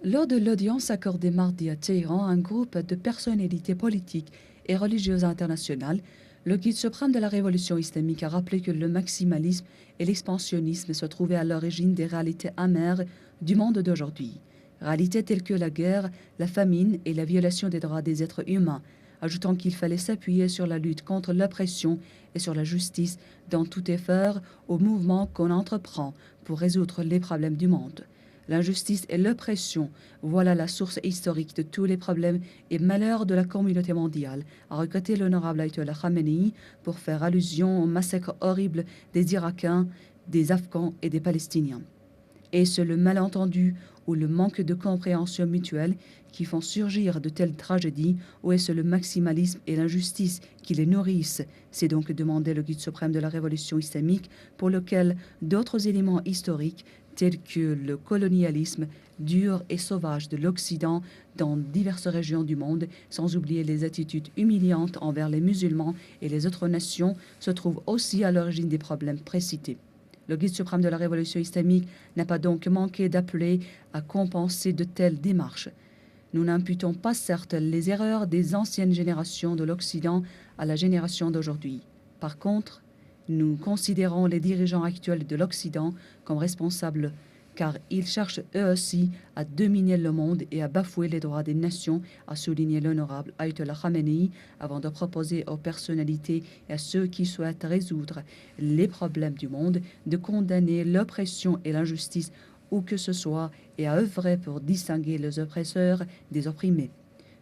Lors de l'audience accordée mardi à Téhéran à un groupe de personnalités politiques et religieuses internationales, le guide suprême de la révolution islamique a rappelé que le maximalisme et l'expansionnisme se trouvaient à l'origine des réalités amères du monde d'aujourd'hui. Réalités telles que la guerre, la famine et la violation des droits des êtres humains, ajoutant qu'il fallait s'appuyer sur la lutte contre l'oppression et sur la justice dans tout effort au mouvement qu'on entreprend pour résoudre les problèmes du monde. L'injustice et l'oppression, voilà la source historique de tous les problèmes et malheurs de la communauté mondiale, a regretté l'honorable Ayatollah Khamenei pour faire allusion au massacre horrible des Irakiens, des Afghans et des Palestiniens. Est-ce le malentendu ou le manque de compréhension mutuelle qui font surgir de telles tragédies, ou est-ce le maximalisme et l'injustice qui les nourrissent? C'est donc demandé le guide suprême de la révolution islamique, pour lequel d'autres éléments historiques tels que le colonialisme dur et sauvage de l'Occident dans diverses régions du monde, sans oublier les attitudes humiliantes envers les musulmans et les autres nations, se trouvent aussi à l'origine des problèmes précités. Le guide suprême de la révolution islamique n'a pas donc manqué d'appeler à compenser de telles démarches. Nous n'imputons pas certes les erreurs des anciennes générations de l'Occident à la génération d'aujourd'hui. Par contre, nous considérons les dirigeants actuels de l'Occident comme responsables, car ils cherchent eux aussi à dominer le monde et à bafouer les droits des nations, a souligné l'honorable Ayatollah Khamenei, avant de proposer aux personnalités et à ceux qui souhaitent résoudre les problèmes du monde de condamner l'oppression et l'injustice où que ce soit et à œuvrer pour distinguer les oppresseurs des opprimés.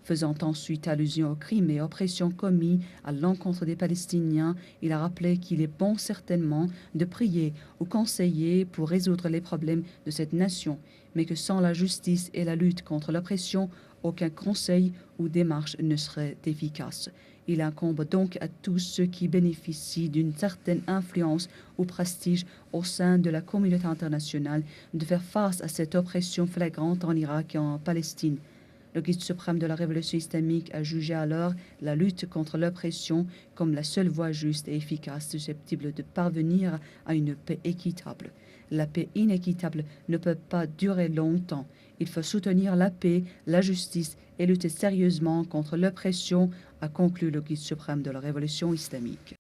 Faisant ensuite allusion aux crimes et oppressions commis à l'encontre des Palestiniens, il a rappelé qu'il est bon certainement de prier ou conseiller pour résoudre les problèmes de cette nation, mais que sans la justice et la lutte contre l'oppression, aucun conseil ou démarche ne serait efficace. Il incombe donc à tous ceux qui bénéficient d'une certaine influence ou prestige au sein de la communauté internationale de faire face à cette oppression flagrante en Irak et en Palestine. Le guide suprême de la révolution islamique a jugé alors la lutte contre l'oppression comme la seule voie juste et efficace susceptible de parvenir à une paix équitable. La paix inéquitable ne peut pas durer longtemps. Il faut soutenir la paix, la justice et lutter sérieusement contre l'oppression, a conclu le guide suprême de la révolution islamique.